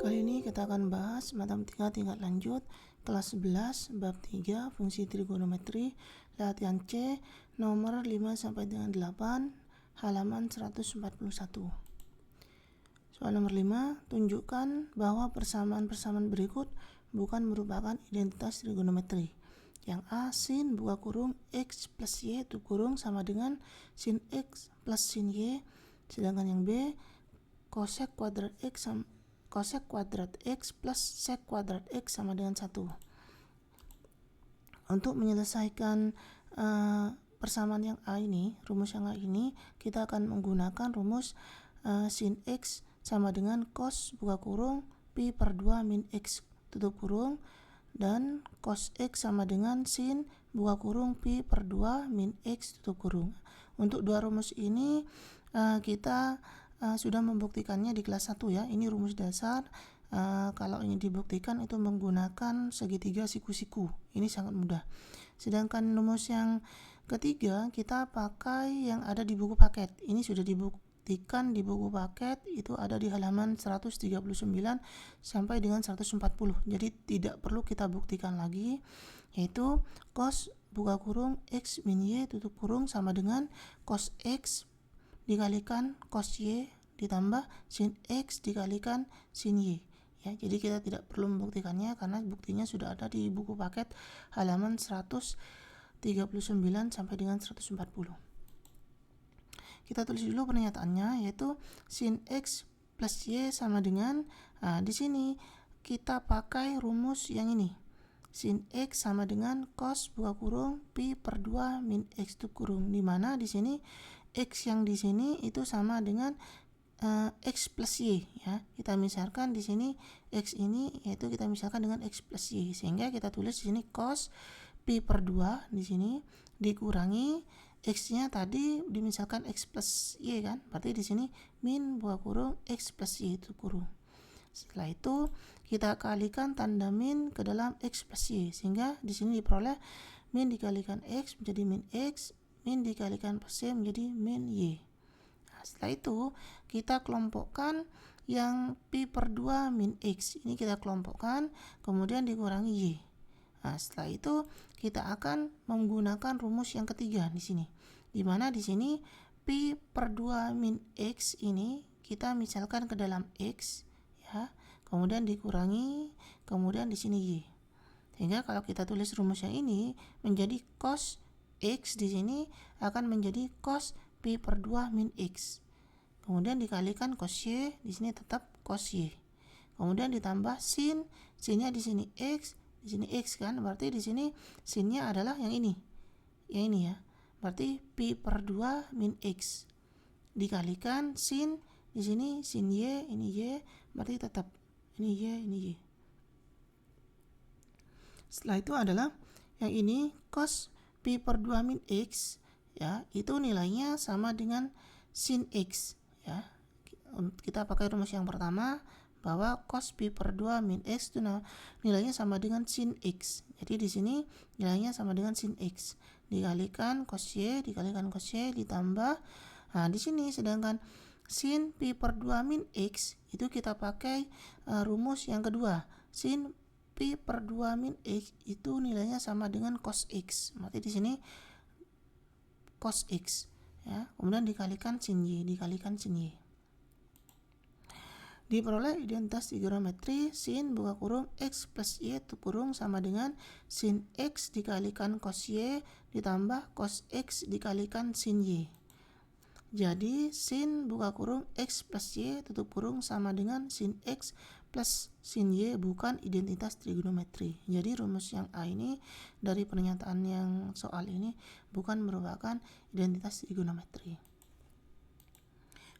Kali ini kita akan bahas matematika tingkat lanjut kelas 11 bab 3 fungsi trigonometri latihan C nomor 5 sampai dengan 8 halaman 141. Soal nomor 5, tunjukkan bahwa persamaan-persamaan berikut bukan merupakan identitas trigonometri. Yang A, sin buka kurung x plus y tutup kurung sama dengan sin x plus sin y. Sedangkan yang B, cosec kuadrat x plus sec kuadrat x sama dengan 1. Untuk menyelesaikan persamaan yang A ini, rumus yang A ini, kita akan menggunakan rumus sin x sama dengan cos buka kurung pi per 2 min x tutup kurung, dan cos x sama dengan sin buka kurung pi per 2 min x tutup kurung. Untuk dua rumus ini kita sudah membuktikannya di kelas 1 ya. Ini rumus dasar. Kalau ingin dibuktikan itu menggunakan segitiga siku-siku. Ini sangat mudah. Sedangkan rumus yang ketiga kita pakai yang ada di buku paket. Ini sudah dibuktikan di buku paket, itu ada di halaman 139 sampai dengan 140. Jadi tidak perlu kita buktikan lagi, yaitu cos buka kurung x min y tutup kurung sama dengan cos x dikalikan cos y ditambah sin x dikalikan sin y. Ya, jadi kita tidak perlu membuktikannya karena buktinya sudah ada di buku paket halaman 139 sampai dengan 140. Kita tulis dulu pernyataannya, yaitu sin x plus y sama dengan, di sini kita pakai rumus yang ini. Sin x sama dengan cos buka kurung pi per 2 min x tutup kurung, di mana di sini x yang di sini itu sama dengan x plus y ya. Kita misalkan di sini x ini yaitu kita misalkan dengan x plus y, sehingga kita tulis di sini cos pi per 2 di sini dikurangi x-nya tadi dimisalkan x plus y kan. Berarti di sini min buka kurung x plus y itu kurung. Setelah itu kita kalikan tanda min ke dalam x plus y, sehingga di sini diperoleh min dikalikan x menjadi min x, min dikalikan plus y menjadi min y. Setelah itu kita kelompokkan yang pi per 2 min x ini kita kelompokkan, kemudian dikurangi y. Setelah itu kita akan menggunakan rumus yang ketiga di sini, di mana di sini pi per 2 min x ini kita misalkan ke dalam x ya, kemudian dikurangi, kemudian di sini y. Sehingga kalau kita tulis rumus yang ini menjadi cos x di sini akan menjadi cos pi per 2 min x. Kemudian dikalikan cos y, di sini tetap cos y. Kemudian ditambah sin, sinnya di sini x, di sini x kan, berarti di sini sinnya adalah yang ini. Yang ini ya. Berarti pi per 2 min x. Dikalikan sin, di sini sin y, ini y, berarti tetap ini y, ini y. Setelah itu adalah yang ini cos pi per 2 min x ya, itu nilainya sama dengan sin x ya. Kita pakai rumus yang pertama bahwa cos pi per 2 min x itu nilainya sama dengan sin x. Jadi di sini nilainya sama dengan sin x. Dikalikan cos y, ditambah. Di sini sedangkan sin pi per 2 min x itu kita pakai rumus yang kedua. Sin pi per 2 min x itu nilainya sama dengan cos x. Berarti di sini cos x ya, kemudian dikalikan sin y, diperoleh identitas trigonometri sin buka kurung x plus y tutup kurung sama dengan sin x dikalikan cos y ditambah cos x dikalikan sin y. Jadi sin buka kurung x plus y tutup kurung sama dengan sin x plus sin y bukan identitas trigonometri. Jadi rumus yang A ini dari pernyataan yang soal ini bukan merupakan identitas trigonometri.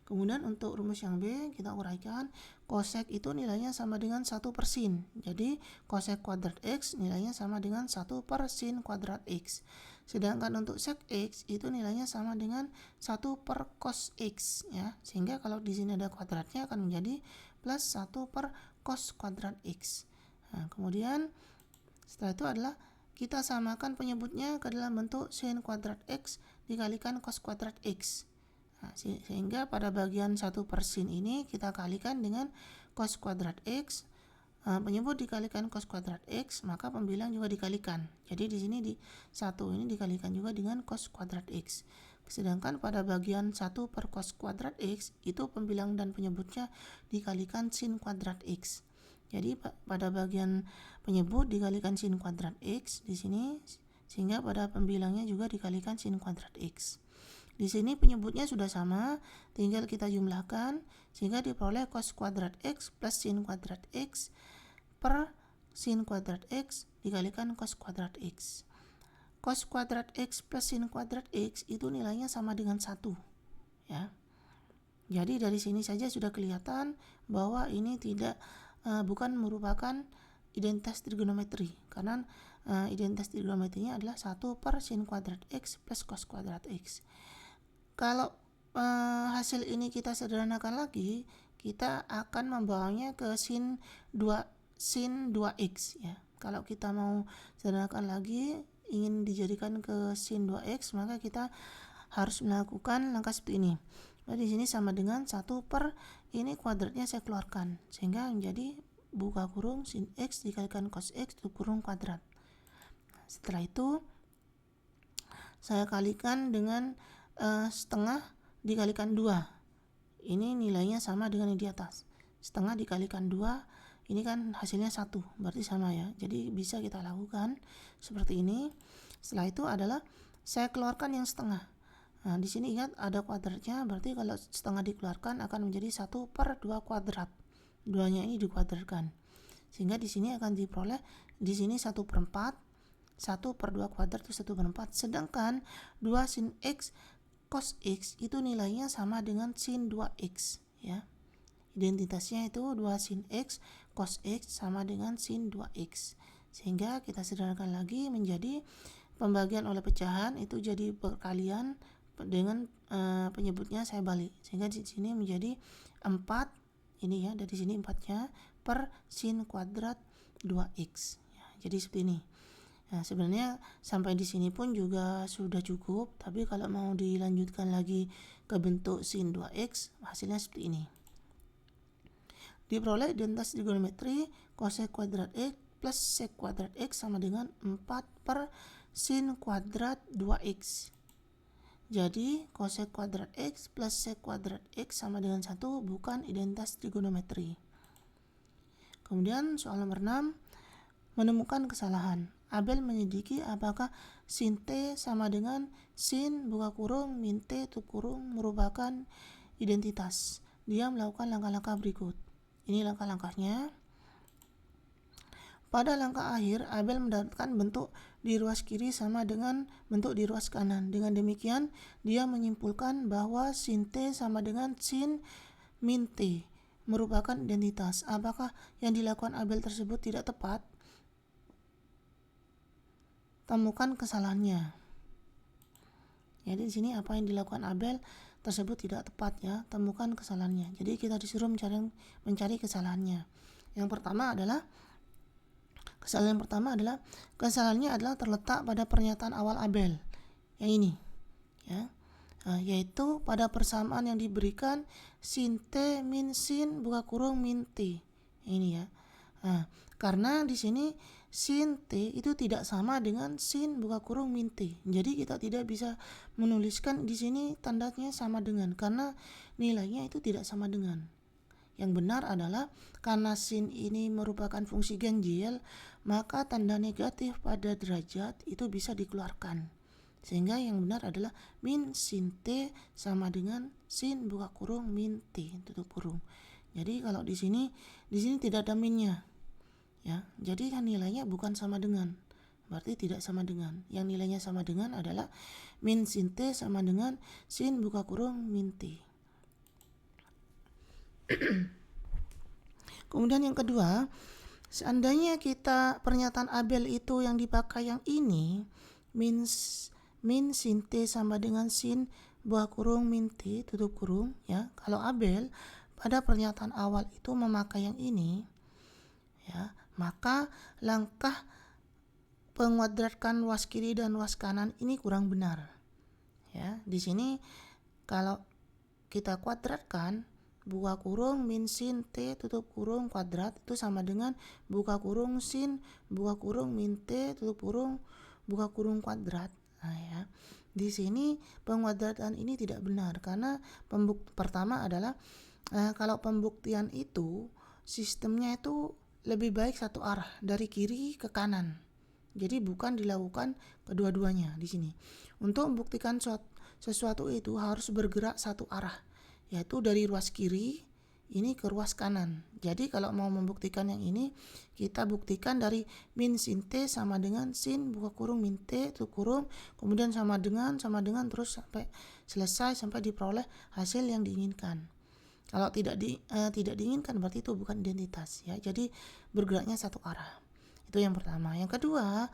Kemudian untuk rumus yang B kita uraikan, cosec itu nilainya sama dengan 1 per sin. Jadi cosec kuadrat x nilainya sama dengan 1 per sin kuadrat x. Sedangkan untuk sec x itu nilainya sama dengan 1 per cos x ya. Sehingga kalau di sini ada kuadratnya akan menjadi plus 1 per cos kuadrat x. Kemudian setelah itu adalah kita samakan penyebutnya ke dalam bentuk sin kuadrat x dikalikan cos kuadrat x. Sehingga pada bagian 1 per sin ini kita kalikan dengan cos kuadrat X, penyebut dikalikan cos kuadrat X, maka pembilang juga dikalikan. Jadi di sini di 1 ini dikalikan juga dengan cos kuadrat X. Sedangkan pada bagian 1 per cos kuadrat X itu pembilang dan penyebutnya dikalikan sin kuadrat X. Jadi pada bagian penyebut dikalikan sin kuadrat X di sini, sehingga pada pembilangnya juga dikalikan sin kuadrat X. Di sini penyebutnya sudah sama, tinggal kita jumlahkan sehingga diperoleh cos kuadrat X plus sin kuadrat X per sin kuadrat X dikalikan cos kuadrat X. Cos kuadrat X plus sin kuadrat X itu nilainya sama dengan 1, ya. Jadi dari sini saja sudah kelihatan bahwa ini bukan merupakan identitas trigonometri, karena identitas trigonometrinya adalah 1 per sin kuadrat X plus cos kuadrat X. Kalau hasil ini kita sederhanakan lagi, kita akan membawanya ke sin 2x, ya. Kalau kita mau sederhanakan lagi, ingin dijadikan ke sin 2x, maka kita harus melakukan langkah seperti ini. Nah, di sini sama dengan 1 per ini kuadratnya saya keluarkan, sehingga menjadi buka kurung sin x dikalikan cos x tutup kurung kuadrat. Setelah itu saya kalikan dengan setengah dikalikan 2. Ini nilainya sama dengan yang di atas. Setengah dikalikan 2, ini kan hasilnya 1, berarti sama, ya. Jadi bisa kita lakukan seperti ini. Setelah itu adalah saya keluarkan yang setengah. Nah, di sini ingat ada kuadratnya, berarti kalau setengah dikeluarkan akan menjadi 1 per 2 kuadrat. 2-nya ini dikuadratkan. Sehingga di sini akan diperoleh di sini 1 per 4. 1 per 2 kuadrat itu 1 per 4. Sedangkan 2 sin X cos X itu nilainya sama dengan sin 2X, ya. Identitasnya itu 2 sin X cos X sama dengan sin 2X. Sehingga kita sederhanakan lagi menjadi pembagian oleh pecahan itu jadi perkalian dengan penyebutnya saya balik. Sehingga di sini menjadi 4, ini ya, dari sini 4-nya per sin kuadrat 2X. Ya, jadi seperti ini. Nah, sebenarnya sampai di sini pun juga sudah cukup, tapi kalau mau dilanjutkan lagi ke bentuk sin 2X, hasilnya seperti ini. Diperoleh identitas trigonometri cosec kuadrat X plus sec kuadrat X sama dengan 4 per sin kuadrat 2X. Jadi cosec kuadrat X plus sec kuadrat X sama dengan 1 bukan identitas trigonometri. Kemudian soal nomor 6, menemukan kesalahan. Abel menyelidiki apakah sin T sama dengan sin buka kurung min T tutup kurung merupakan identitas. Dia melakukan langkah-langkah berikut. Ini langkah-langkahnya. Pada langkah akhir, Abel mendapatkan bentuk di ruas kiri sama dengan bentuk di ruas kanan. Dengan demikian, dia menyimpulkan bahwa sin T sama dengan sin min T merupakan identitas. Apakah yang dilakukan Abel tersebut tidak tepat? Temukan kesalahannya. Jadi di sini apa yang dilakukan Abel tersebut tidak tepat, ya. Temukan kesalahannya. Jadi kita disuruh mencari kesalahannya. Yang pertama adalah kesalahannya adalah terletak pada pernyataan awal Abel. Yang ini, ya. Yaitu pada persamaan yang diberikan sin T min sin buka kurung min T. Ini, ya. Karena di sini sin T itu tidak sama dengan sin buka kurung min T. Jadi kita tidak bisa menuliskan di sini tandanya sama dengan, karena nilainya itu tidak sama dengan. Yang benar adalah karena sin ini merupakan fungsi ganjil, maka tanda negatif pada derajat itu bisa dikeluarkan. Sehingga yang benar adalah min sin T sama dengan sin buka kurung min T tutup kurung. Jadi kalau di sini tidak ada minnya, ya. Jadi kan nilainya bukan sama dengan, berarti tidak sama dengan. Yang nilainya sama dengan adalah min sin T sama dengan sin buka kurung min T. Kemudian yang kedua, seandainya kita pernyataan Abel itu yang dipakai yang ini, min sin T sama dengan sin buka kurung min T tutup kurung, ya. Kalau Abel pada pernyataan awal itu memakai yang ini, ya, maka langkah penguadratkan ruas kiri dan ruas kanan ini kurang benar, ya. Di sini kalau kita kuadratkan, buka kurung min sin T tutup kurung kuadrat itu sama dengan buka kurung sin buka kurung min T tutup kurung buka kurung kuadrat. Nah ya, di sini penguadratan ini tidak benar karena pertama adalah kalau pembuktian itu sistemnya itu lebih baik satu arah dari kiri ke kanan. Jadi bukan dilakukan kedua-duanya di sini. Untuk membuktikan sesuatu itu harus bergerak satu arah, yaitu dari ruas kiri ini ke ruas kanan. Jadi kalau mau membuktikan yang ini, kita buktikan dari min sin T sama dengan sin buka kurung min T tutup kurung, kemudian sama dengan terus sampai selesai sampai diperoleh hasil yang diinginkan. Kalau tidak diinginkan berarti itu bukan identitas ya. Jadi bergeraknya satu arah. Itu yang pertama. Yang kedua,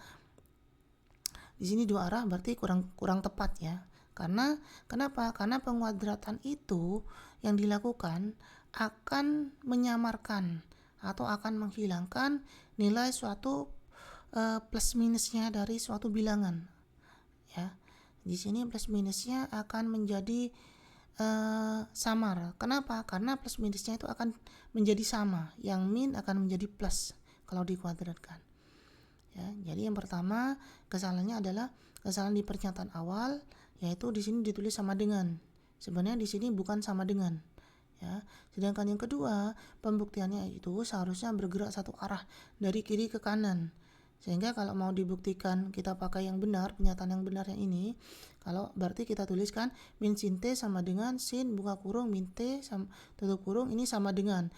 di sini dua arah berarti kurang tepat ya. Karena kenapa? Karena penguadratan itu yang dilakukan akan menyamarkan atau akan menghilangkan nilai suatu plus minusnya dari suatu bilangan. Ya. Di sini plus minusnya akan menjadi samar. Kenapa? Karena plus minusnya itu akan menjadi sama. Yang min akan menjadi plus kalau dikuadratkan. Ya, jadi yang pertama kesalahannya adalah kesalahan di pernyataan awal, yaitu di sini ditulis sama dengan. Sebenarnya di sini bukan sama dengan. Ya, sedangkan yang kedua, pembuktiannya itu seharusnya bergerak satu arah dari kiri ke kanan. Sehingga kalau mau dibuktikan kita pakai yang benar, pernyataan yang benar yang ini, kalau berarti kita tuliskan min sin T sama dengan sin buka kurung min T sama, tutup kurung ini sama dengan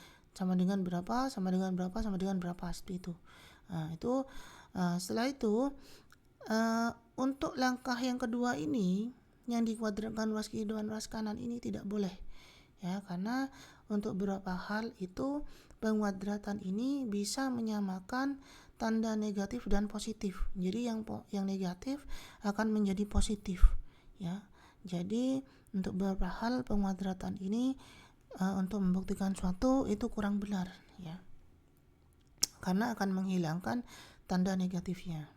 berapa, sama dengan berapa, sama dengan berapa, seperti itu. Nah, itu setelah itu untuk langkah yang kedua ini yang dikuadratkan ruas kiri dan ruas kanan ini tidak boleh ya, karena untuk beberapa hal itu penguadratan ini bisa menyamakan tanda negatif dan positif. Jadi yang negatif akan menjadi positif ya. Jadi untuk beberapa hal penguadratan ini untuk membuktikan suatu itu kurang benar ya, karena akan menghilangkan tanda negatifnya.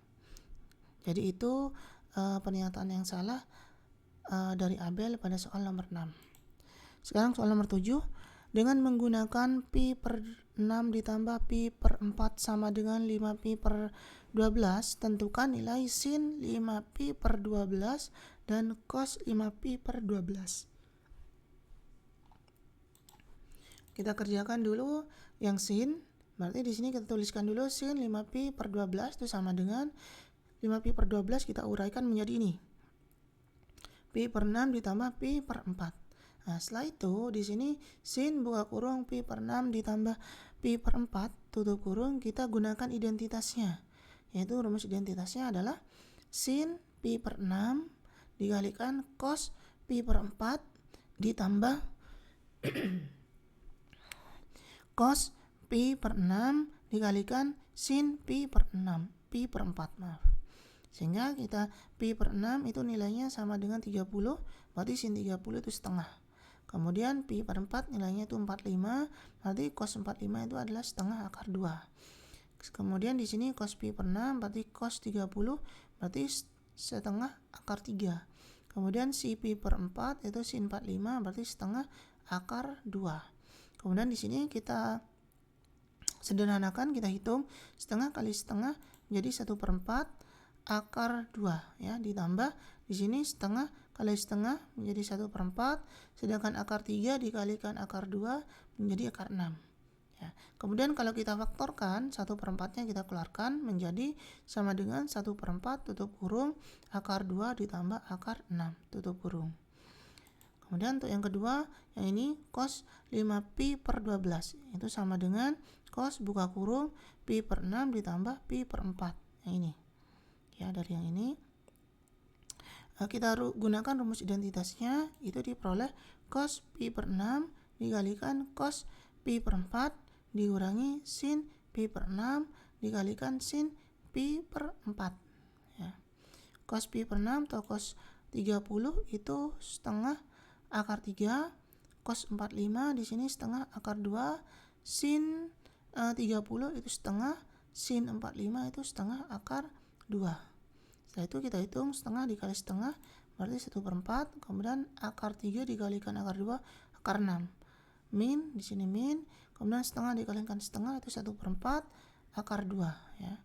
Jadi itu pernyataan yang salah dari Abel pada soal nomor 6. Sekarang soal nomor 7. Dengan menggunakan pi per 6 ditambah pi per 4 sama dengan 5 pi per 12, tentukan nilai sin 5 pi per 12 dan cos 5 pi per 12. Kita kerjakan dulu yang sin. Berarti di sini kita tuliskan dulu sin 5 pi per 12 itu sama dengan 5 pi per 12 kita uraikan menjadi ini. Pi per 6 ditambah pi per 4. Nah, setelah itu di sini sin buka kurung pi per 6 ditambah pi per 4 tutup kurung, kita gunakan identitasnya. Yaitu rumus identitasnya adalah sin pi per 6 dikalikan cos pi per 4 ditambah cos pi per 6 dikalikan sin pi per 6, pi per 4 maaf. Sehingga kita pi per 6 itu nilainya sama dengan 30, berarti sin 30 itu setengah. Kemudian pi per 4 nilainya itu 45, berarti cos 45 itu adalah setengah akar 2. Kemudian di sini cos pi per 6 berarti cos 30 berarti setengah akar 3. Kemudian si pi per 4 itu sin 45 berarti setengah akar 2. Kemudian di sini kita sederhanakan, kita hitung setengah kali setengah jadi 1/4 akar 2 ya, ditambah di sini setengah kali setengah menjadi 1/4, sedangkan akar 3 dikalikan akar 2 menjadi akar 6 ya. Kemudian kalau kita faktorkan 1/4-nya kita keluarkan menjadi sama dengan 1/4 tutup kurung akar 2 ditambah akar 6 tutup kurung. Kemudian untuk yang kedua, yang ini cos 5 pi per 12 itu sama dengan cos buka kurung pi per 6 ditambah pi per 4 yang ini ya. Dari yang ini kita gunakan rumus identitasnya, itu diperoleh cos pi per 6 dikalikan cos pi per 4 dikurangi sin pi per 6 dikalikan sin pi per 4 ya. Cos pi per 6 atau cos 30 itu setengah akar 3, cos 45 di sini setengah akar 2, sin 30 itu setengah, sin 45 itu setengah akar 2. Setelah itu kita hitung setengah dikali setengah berarti 1/4, kemudian akar 3 dikalikan akar 2 akar 6. min, di sini min, kemudian setengah dikalikan setengah itu 1/4 akar 2 ya.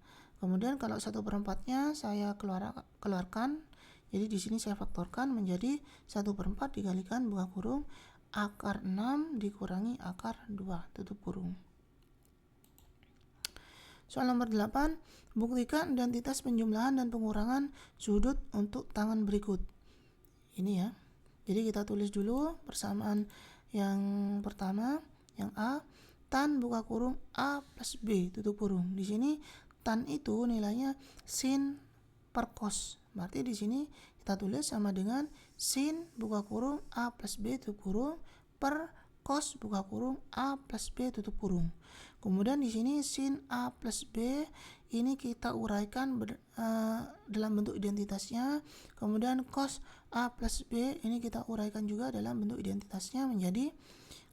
Kemudian kalau 1/4-nya saya keluarkan, jadi di sini saya faktorkan menjadi 1/4 dikalikan buka kurung akar 6 dikurangi akar 2 tutup kurung. Soal nomor 8, buktikan identitas penjumlahan dan pengurangan sudut untuk tangan berikut. Ini ya. Jadi kita tulis dulu persamaan yang pertama, yang A, tan buka kurung A plus B tutup kurung. Di sini tan itu nilainya sin per cos. Berarti di sini kita tulis sama dengan sin buka kurung A plus B tutup kurung per cos buka kurung A plus B tutup kurung. Kemudian di sini sin A plus B ini kita uraikan dalam bentuk identitasnya. Kemudian cos A plus B ini kita uraikan juga dalam bentuk identitasnya menjadi,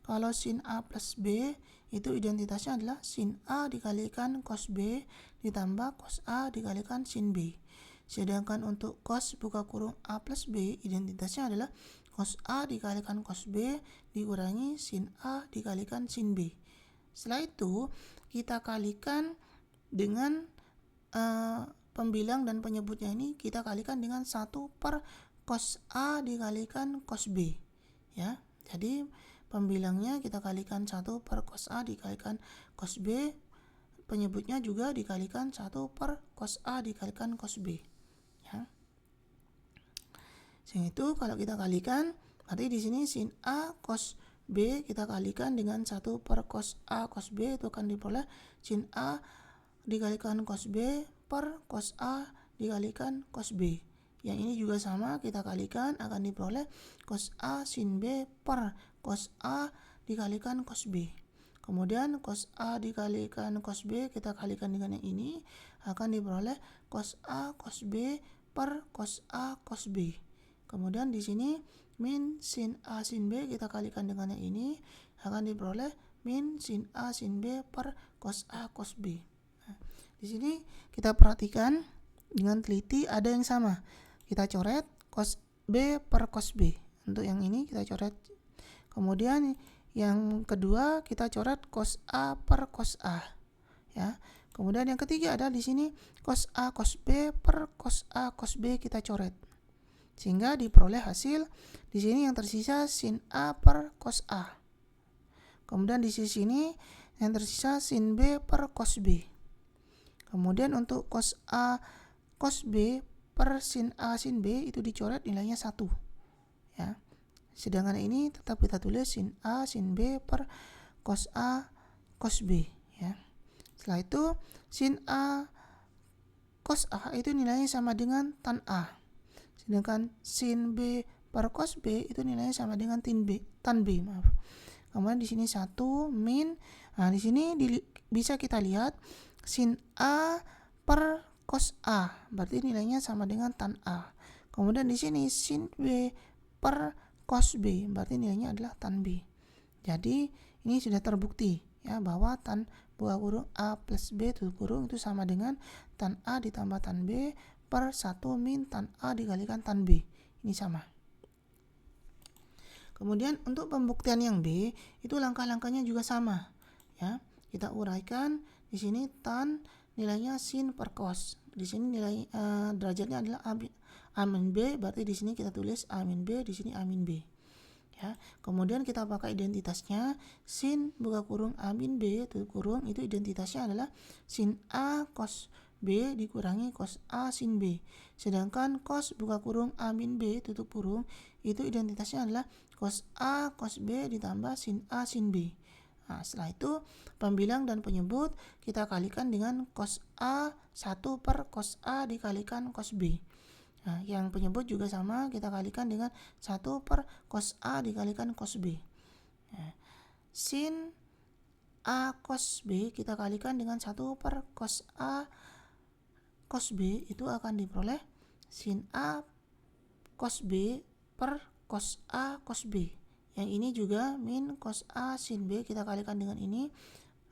kalau sin A plus B itu identitasnya adalah sin A dikalikan cos B ditambah cos A dikalikan sin B. Sedangkan untuk cos buka kurung A plus B identitasnya adalah cos A dikalikan cos B dikurangi sin A dikalikan sin B. Setelah itu kita kalikan dengan pembilang dan penyebutnya ini kita kalikan dengan 1 per cos A dikalikan cos B ya. Jadi pembilangnya kita kalikan 1 per cos A dikalikan cos B, penyebutnya juga dikalikan 1 per cos A dikalikan cos B ya. Sehingga itu kalau kita kalikan berarti di sini sin A cos B kita kalikan dengan 1 per cos A cos B itu akan diperoleh sin A dikalikan cos B per cos A dikalikan cos B. Yang ini juga sama, kita kalikan akan diperoleh cos A sin B per cos A dikalikan cos B. Kemudian cos A dikalikan cos B kita kalikan dengan yang ini akan diperoleh cos A cos B per cos A cos B. Kemudian di sini min sin A sin B kita kalikan dengan yang ini akan diperoleh min sin A sin B per cos A cos B. Nah, di sini kita perhatikan dengan teliti ada yang sama. Kita coret cos B per cos B. Untuk yang ini kita coret. Kemudian yang kedua kita coret cos A per cos A. Ya. Kemudian yang ketiga ada di sini cos A cos B per cos A cos B kita coret. Sehingga diperoleh hasil di sini yang tersisa sin A per cos A. Kemudian di sisi ini yang tersisa sin B per cos B. Kemudian untuk cos A cos B per sin A sin B itu dicoret nilainya 1 ya. Sedangkan ini tetap kita tulis sin A sin B per cos A cos B ya. Setelah itu sin A cos A itu nilainya sama dengan tan A. Sedangkan sin B per cos B itu nilainya sama dengan tan B, maaf. Kemudian di sini 1 min. Nah, di sini bisa kita lihat sin A per cos A, berarti nilainya sama dengan tan A. Kemudian di sini sin B per cos B, berarti nilainya adalah tan B. Jadi ini sudah terbukti ya bahwa tan buka kurung A plus B tutup kurung itu sama dengan tan A ditambah tan B per 1 min tan A dikalikan tan B. Ini sama. Kemudian untuk pembuktian yang B itu langkah-langkahnya juga sama ya. Kita uraikan di sini tan nilainya sin per cos. Di sini nilai derajatnya adalah A min B, berarti di sini kita tulis A min B, di sini A min B. Ya. Kemudian kita pakai identitasnya sin buka kurung A min B tutup kurung itu identitasnya adalah sin A cos B dikurangi cos A sin B. Sedangkan cos buka kurung A min B tutup kurung itu identitasnya adalah cos A cos B ditambah sin A sin B. Nah, setelah itu pembilang dan penyebut kita kalikan dengan cos A 1 per cos A dikalikan cos B. Nah, yang penyebut juga sama, kita kalikan dengan 1 per cos A dikalikan cos B. Nah, sin A cos B kita kalikan dengan 1 per cos A cos B itu akan diperoleh sin A cos B per cos A cos B. Yang ini juga min cos A sin B kita kalikan dengan ini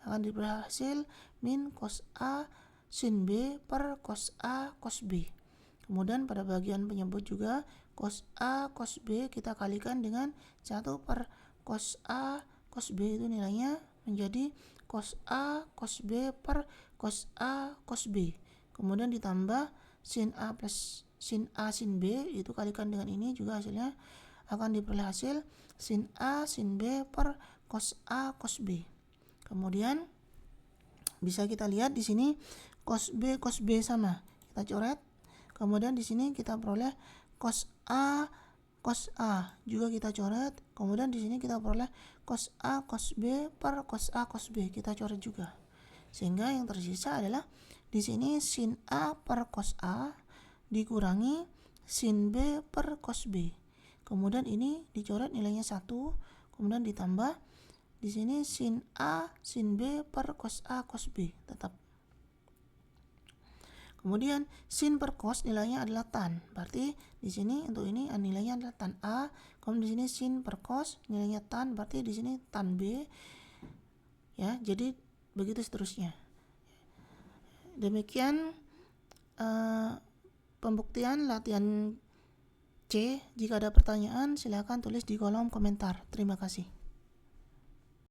akan diperoleh hasil min cos A sin B per cos A cos B. Kemudian pada bagian penyebut juga cos A cos B kita kalikan dengan 1 per cos A cos cos B itu nilainya menjadi cos A cos B per cos A cos B. Kemudian ditambah sin A plus sin A sin B, itu kalikan dengan ini juga hasilnya akan diperoleh hasil sin A sin B per cos A cos B. Kemudian bisa kita lihat di sini cos B sama. Kita coret. Kemudian di sini kita peroleh cos A juga kita coret. Kemudian di sini kita peroleh cos A cos B per cos A cos B, kita coret juga. Sehingga yang tersisa adalah di sini sin A per cos A dikurangi sin B per cos B. Kemudian ini dicoret nilainya 1, kemudian ditambah di sini sin A sin B per cos A cos B tetap. Kemudian sin per cos nilainya adalah tan. Berarti di sini untuk ini nilainya adalah tan A. Kemudian di sini sin per cos nilainya tan, berarti di sini tan B. Ya, jadi begitu seterusnya. Demikian pembuktian latihan C. Jika ada pertanyaan silakan tulis di kolom komentar. Terima kasih.